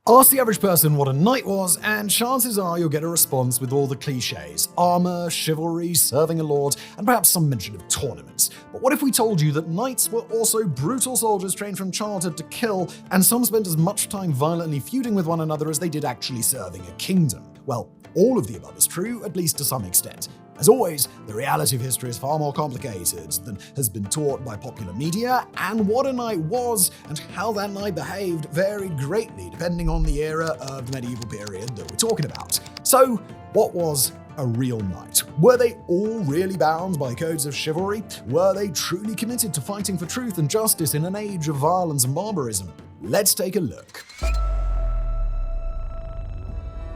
Ask the average person what a knight was, and chances are you'll get a response with all the cliches: armor, chivalry, serving a lord, and perhaps some mention of tournaments. But what if we told you that knights were also brutal soldiers trained from childhood to kill, and some spent as much time violently feuding with one another as they did actually serving a kingdom? Well, all of the above is true, at least to some extent. As always, the reality of history is far more complicated than has been taught by popular media, and what a knight was and how that knight behaved varied greatly depending on the era of the medieval period that we're talking about. So, what was a real knight? Were they all really bound by codes of chivalry? Were they truly committed to fighting for truth and justice in an age of violence and barbarism? Let's take a look.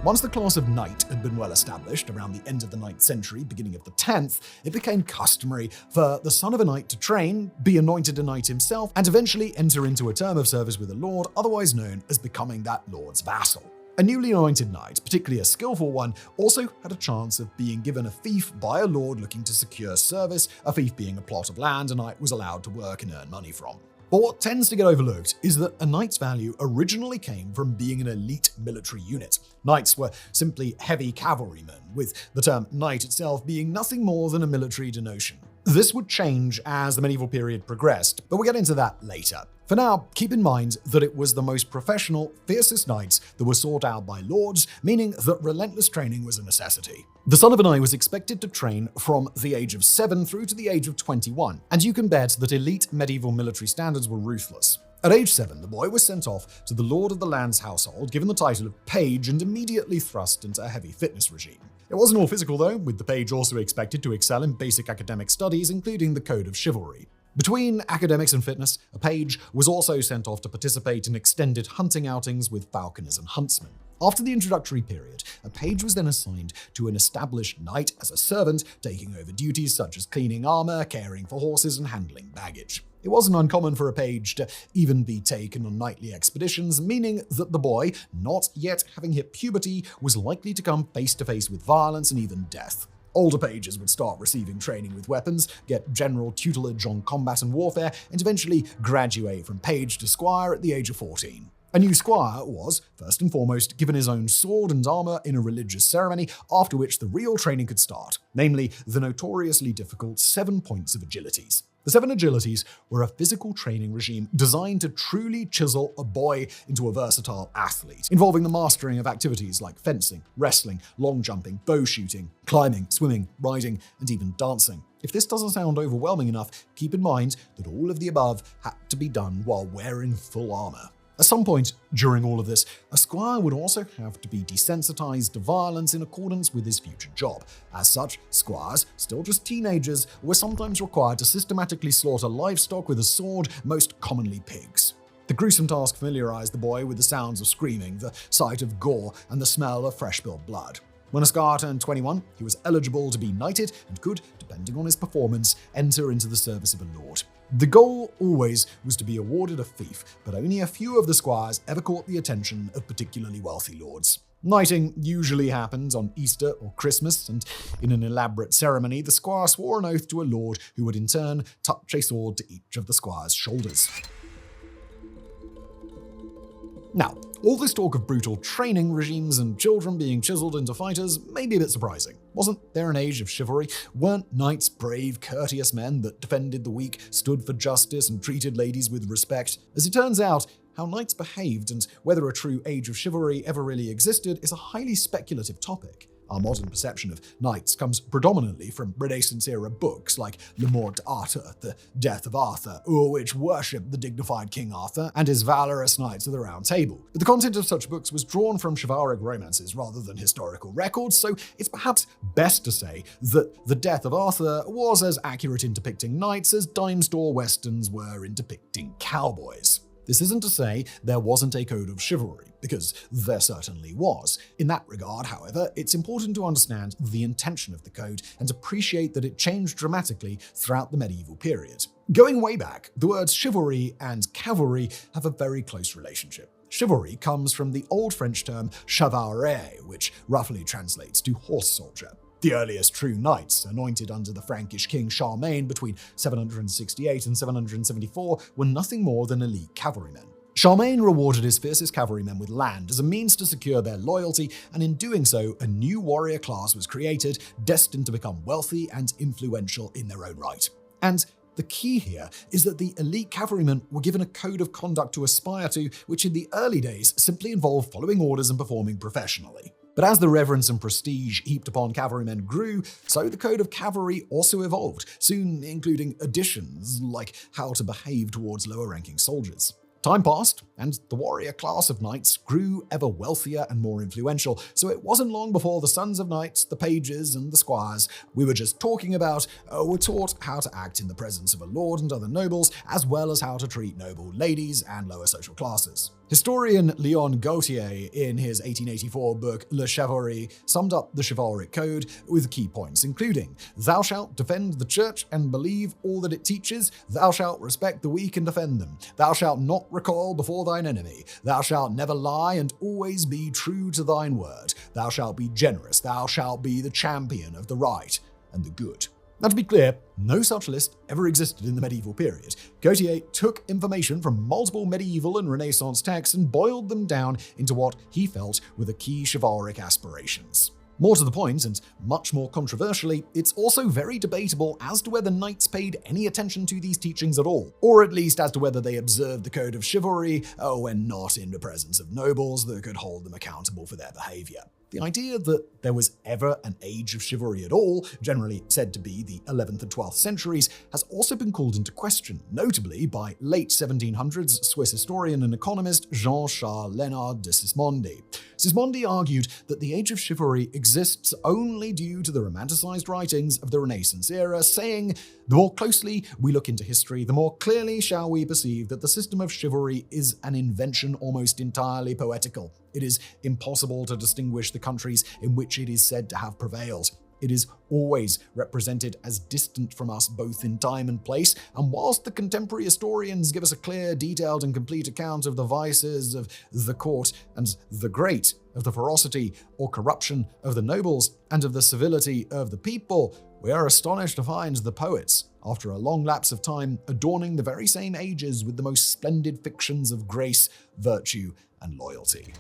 Once the class of knight had been well established around the end of the 9th century, beginning of the 10th, it became customary for the son of a knight to train, be anointed a knight himself, and eventually enter into a term of service with a lord, otherwise known as becoming that lord's vassal. A newly anointed knight, particularly a skillful one, also had a chance of being given a fief by a lord looking to secure service, a fief being a plot of land a knight was allowed to work and earn money from. But what tends to get overlooked is that a knight's value originally came from being an elite military unit. Knights were simply heavy cavalrymen, with the term knight itself being nothing more than a military denotion. This would change as the medieval period progressed, but we'll get into that later. For now, keep in mind that it was the most professional, fiercest knights that were sought out by lords, meaning that relentless training was a necessity. The son of a knight was expected to train from the age of 7 through to the age of 21, and you can bet that elite medieval military standards were ruthless. At age 7, the boy was sent off to the lord of the land's household, given the title of page, and immediately thrust into a heavy fitness regime. It wasn't all physical though, with the page also expected to excel in basic academic studies, including the code of chivalry. Between academics and fitness, a page was also sent off to participate in extended hunting outings with falconers and huntsmen. After the introductory period, a page was then assigned to an established knight as a servant, taking over duties such as cleaning armor, caring for horses, and handling baggage. It wasn't uncommon for a page to even be taken on knightly expeditions, meaning that the boy, not yet having hit puberty, was likely to come face to face with violence and even death. Older pages would start receiving training with weapons, get general tutelage on combat and warfare, and eventually graduate from page to squire at the age of 14. A new squire was, first and foremost, given his own sword and armor in a religious ceremony, after which the real training could start, namely the notoriously difficult 7 points of agilities. The 7 agilities were a physical training regime designed to truly chisel a boy into a versatile athlete, involving the mastering of activities like fencing, wrestling, long jumping, bow shooting, climbing, swimming, riding, and even dancing. If this doesn't sound overwhelming enough, keep in mind that all of the above had to be done while wearing full armor. At some point during all of this, a squire would also have to be desensitized to violence in accordance with his future job. As such, squires, still just teenagers, were sometimes required to systematically slaughter livestock with a sword, most commonly pigs. The gruesome task familiarized the boy with the sounds of screaming, the sight of gore, and the smell of fresh-spilled blood. When a squire turned 21, he was eligible to be knighted and could, depending on his performance, enter into the service of a lord. The goal always was to be awarded a fief, but only a few of the squires ever caught the attention of particularly wealthy lords. Knighting usually happens on Easter or Christmas, and in an elaborate ceremony, the squire swore an oath to a lord who would in turn touch a sword to each of the squire's shoulders. Now, all this talk of brutal training regimes and children being chiseled into fighters may be a bit surprising. Wasn't there an age of chivalry? Weren't knights brave, courteous men that defended the weak, stood for justice, and treated ladies with respect? As it turns out, how knights behaved and whether a true age of chivalry ever really existed is a highly speculative topic. Our modern perception of knights comes predominantly from Renaissance-era books like Le Morte d'Arthur, The Death of Arthur, which worshipped the dignified King Arthur and his valorous knights of the Round Table. But the content of such books was drawn from chivalric romances rather than historical records, so it's perhaps best to say that The Death of Arthur was as accurate in depicting knights as dime store westerns were in depicting cowboys. This isn't to say there wasn't a code of chivalry, because there certainly was. In that regard, however, it's important to understand the intention of the code and appreciate that it changed dramatically throughout the medieval period. Going way back, the words chivalry and cavalry have a very close relationship. Chivalry comes from the Old French term chevalier, which roughly translates to horse soldier. The earliest true knights, anointed under the Frankish king Charlemagne between 768 and 774, were nothing more than elite cavalrymen. Charlemagne rewarded his fiercest cavalrymen with land as a means to secure their loyalty, and in doing so, a new warrior class was created, destined to become wealthy and influential in their own right. And the key here is that the elite cavalrymen were given a code of conduct to aspire to, which in the early days simply involved following orders and performing professionally. But as the reverence and prestige heaped upon cavalrymen grew, so the code of cavalry also evolved, soon including additions like how to behave towards lower-ranking soldiers. Time passed, and the warrior class of knights grew ever wealthier and more influential, so it wasn't long before the sons of knights, the pages, and the squires we were just talking about were taught how to act in the presence of a lord and other nobles, as well as how to treat noble ladies and lower social classes. Historian Léon Gautier, in his 1884 book Le Chivalry, summed up the chivalric code with key points, including: "Thou shalt defend the church and believe all that it teaches. Thou shalt respect the weak and defend them. Thou shalt not recoil before thine enemy. Thou shalt never lie and always be true to thine word. Thou shalt be generous. Thou shalt be the champion of the right and the good." Now, to be clear, no such list ever existed in the medieval period. Gautier took information from multiple medieval and Renaissance texts and boiled them down into what he felt were the key chivalric aspirations. More to the point, and much more controversially, it's also very debatable as to whether knights paid any attention to these teachings at all, or at least as to whether they observed the code of chivalry when not in the presence of nobles that could hold them accountable for their behavior. The idea that there was ever an age of chivalry at all, generally said to be the 11th and 12th centuries, has also been called into question, notably by late 1700s Swiss historian and economist Jean-Charles Léonard de Sismondi. Sismondi argued that the age of chivalry exists only due to the romanticized writings of the Renaissance era, saying, "The more closely we look into history, the more clearly shall we perceive that the system of chivalry is an invention almost entirely poetical. It is impossible to distinguish the countries in which it is said to have prevailed. It is always represented as distant from us both in time and place, and whilst the contemporary historians give us a clear, detailed, and complete account of the vices of the court and the great, of the ferocity or corruption of the nobles, and of the civility of the people, we are astonished to find the poets, after a long lapse of time, adorning the very same ages with the most splendid fictions of grace, virtue, and loyalty."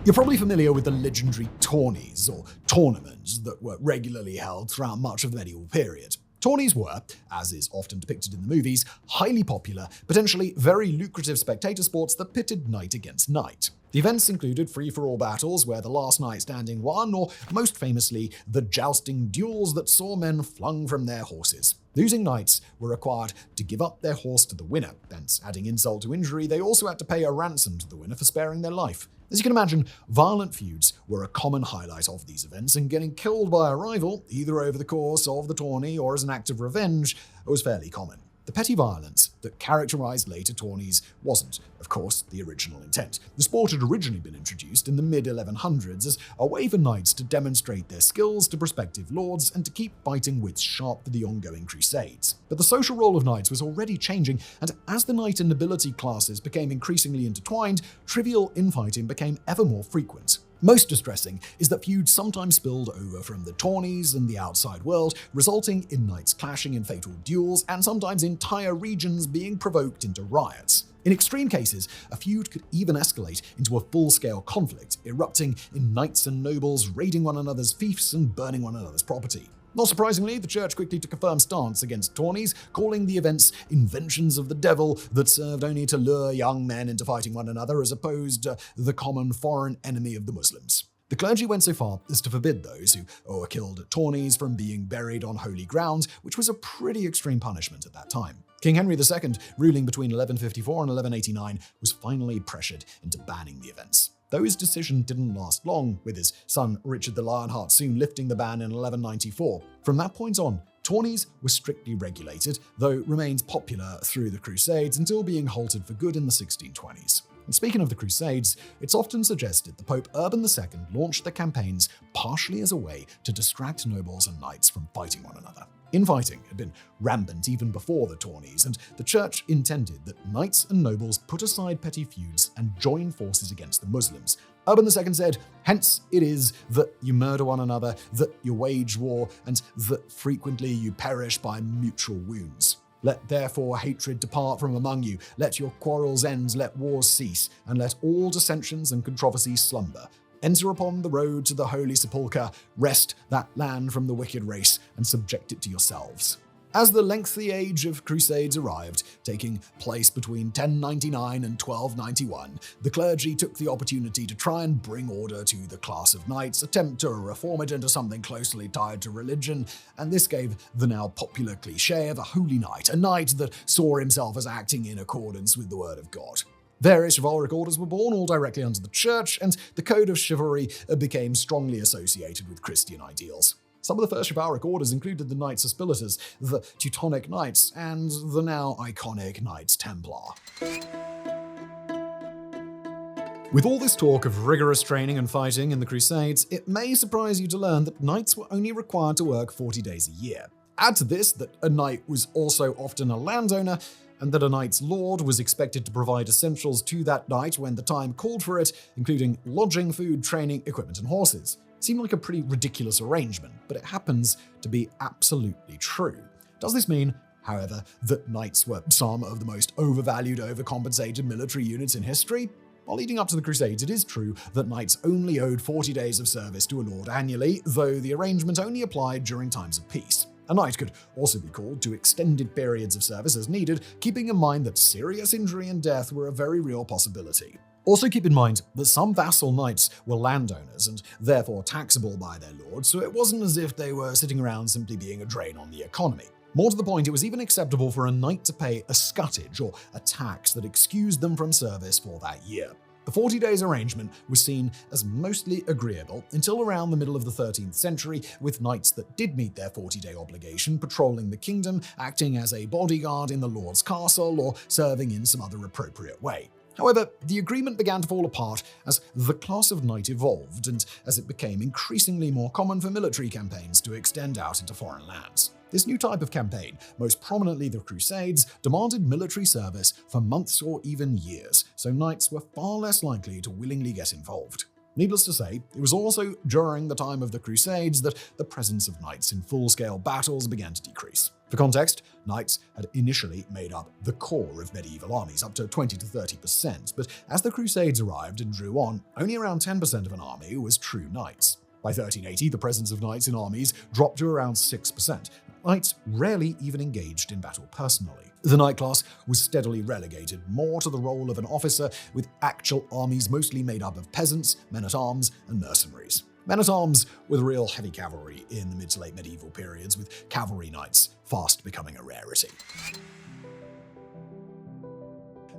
You're probably familiar with the legendary tourneys, or tournaments, that were regularly held throughout much of the medieval period. Tourneys were, as is often depicted in the movies, highly popular, potentially very lucrative spectator sports that pitted knight against knight. The events included free-for-all battles where the last knight standing won, or most famously, the jousting duels that saw men flung from their horses. Losing knights were required to give up their horse to the winner, and adding insult to injury, they also had to pay a ransom to the winner for sparing their life. As you can imagine, violent feuds were a common highlight of these events, and getting killed by a rival, either over the course of the tourney or as an act of revenge, was fairly common. The petty violence that characterized later tourneys wasn't, of course, the original intent. The sport had originally been introduced in the mid-1100s as a way for knights to demonstrate their skills to prospective lords and to keep fighting wits sharp for the ongoing crusades. But the social role of knights was already changing, and as the knight and nobility classes became increasingly intertwined, trivial infighting became ever more frequent. Most distressing is that feuds sometimes spilled over from the tourneys and the outside world, resulting in knights clashing in fatal duels and sometimes entire regions being provoked into riots. In extreme cases, a feud could even escalate into a full-scale conflict, erupting in knights and nobles raiding one another's fiefs and burning one another's property. Not surprisingly, the church quickly took a firm stance against tourneys, calling the events inventions of the devil that served only to lure young men into fighting one another as opposed to the common foreign enemy of the Muslims. The clergy went so far as to forbid those who were killed at tourneys from being buried on holy ground, which was a pretty extreme punishment at that time. King Henry II, ruling between 1154 and 1189, was finally pressured into banning the events. Though his decision didn't last long, with his son Richard the Lionheart soon lifting the ban in 1194. From that point on, tourneys were strictly regulated, though remained popular through the Crusades until being halted for good in the 1620s. And speaking of the Crusades, it's often suggested that Pope Urban II launched the campaigns partially as a way to distract nobles and knights from fighting one another. Infighting had been rampant even before the tourneys, and the church intended that knights and nobles put aside petty feuds and join forces against the Muslims. Urban II said, "Hence it is that you murder one another, that you wage war, and that frequently you perish by mutual wounds." Let therefore hatred depart from among you, let your quarrels end, let wars cease, and let all dissensions and controversies slumber. Enter upon the road to the holy sepulchre, wrest that land from the wicked race, and subject it to yourselves. As the lengthy age of crusades arrived, taking place between 1099 and 1291, the clergy took the opportunity to try and bring order to the class of knights, attempt to reform it into something closely tied to religion, and this gave the now popular cliché of a holy knight, a knight that saw himself as acting in accordance with the word of God. Various chivalric orders were born, all directly under the church, and the code of chivalry became strongly associated with Christian ideals. Some of the first chivalric orders included the Knights Hospitallers, the Teutonic Knights, and the now iconic Knights Templar. With all this talk of rigorous training and fighting in the Crusades, it may surprise you to learn that knights were only required to work 40 days a year. Add to this that a knight was also often a landowner, and that a knight's lord was expected to provide essentials to that knight when the time called for it, including lodging, food, training, equipment, and horses. Seemed like a pretty ridiculous arrangement, but it happens to be absolutely true. Does this mean, however, that knights were some of the most overvalued, overcompensated military units in history? While leading up to the Crusades, it is true that knights only owed 40 days of service to a lord annually, though the arrangement only applied during times of peace. A knight could also be called to extended periods of service as needed, keeping in mind that serious injury and death were a very real possibility. Also keep in mind that some vassal knights were landowners and therefore taxable by their lords, so it wasn't as if they were sitting around simply being a drain on the economy. More to the point, it was even acceptable for a knight to pay a scutage, or a tax that excused them from service for that year. The 40 days arrangement was seen as mostly agreeable until around the middle of the 13th century, with knights that did meet their 40-day obligation patrolling the kingdom, acting as a bodyguard in the lord's castle, or serving in some other appropriate way. However, the agreement began to fall apart as the class of knight evolved and as it became increasingly more common for military campaigns to extend out into foreign lands. This new type of campaign, most prominently the Crusades, demanded military service for months or even years, so knights were far less likely to willingly get involved. Needless to say, it was also during the time of the Crusades that the presence of knights in full-scale battles began to decrease. For context, knights had initially made up the core of medieval armies, up to 20 to 30%, but as the Crusades arrived and drew on, only around 10% of an army was true knights. By 1380, the presence of knights in armies dropped to around 6%. Knights rarely even engaged in battle personally. The knight class was steadily relegated more to the role of an officer, with actual armies mostly made up of peasants, men-at-arms, and mercenaries. Men-at-arms were the real heavy cavalry in the mid to late medieval periods, with cavalry knights fast becoming a rarity.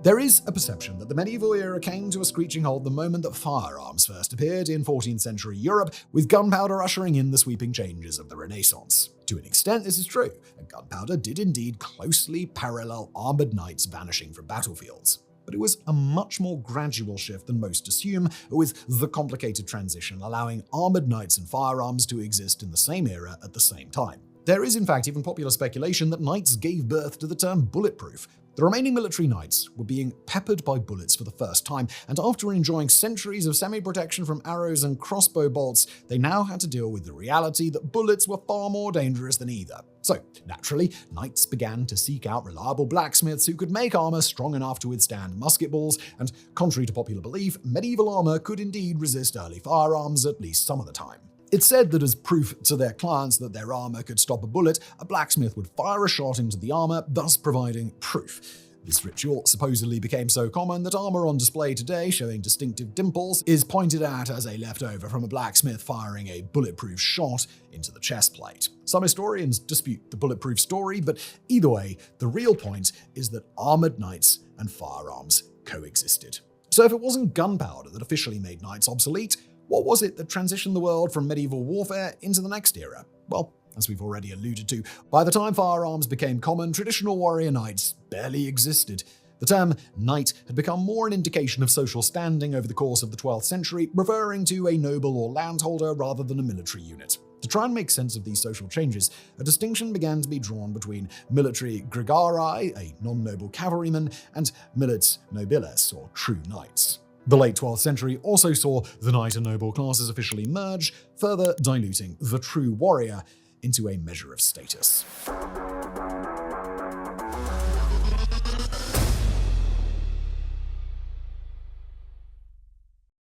There is a perception that the medieval era came to a screeching halt the moment that firearms first appeared in 14th century Europe, with gunpowder ushering in the sweeping changes of the Renaissance. To an extent, this is true, and gunpowder did indeed closely parallel armored knights vanishing from battlefields. But it was a much more gradual shift than most assume, with the complicated transition allowing armored knights and firearms to exist in the same era at the same time. There is in fact even popular speculation that knights gave birth to the term bulletproof. The remaining military knights were being peppered by bullets for the first time, and after enjoying centuries of semi-protection from arrows and crossbow bolts, they now had to deal with the reality that bullets were far more dangerous than either. So, naturally, knights began to seek out reliable blacksmiths who could make armor strong enough to withstand musket balls, and contrary to popular belief, medieval armor could indeed resist early firearms at least some of the time. It's said that as proof to their clients that their armor could stop a bullet, a blacksmith would fire a shot into the armor, thus providing proof. This ritual supposedly became so common that armor on display today, showing distinctive dimples, is pointed at as a leftover from a blacksmith firing a bulletproof shot into the chest plate. Some historians dispute the bulletproof story, but either way, the real point is that armored knights and firearms coexisted. So if it wasn't gunpowder that officially made knights obsolete, what was it that transitioned the world from medieval warfare into the next era? Well, as we've already alluded to, by the time firearms became common, traditional warrior knights barely existed. The term knight had become more an indication of social standing over the course of the 12th century, referring to a noble or landholder rather than a military unit. To try and make sense of these social changes, a distinction began to be drawn between military gregari, a non-noble cavalryman, and milits nobiles, or true knights. The late 12th century also saw the knight and noble classes officially merge, further diluting the true warrior into a measure of status.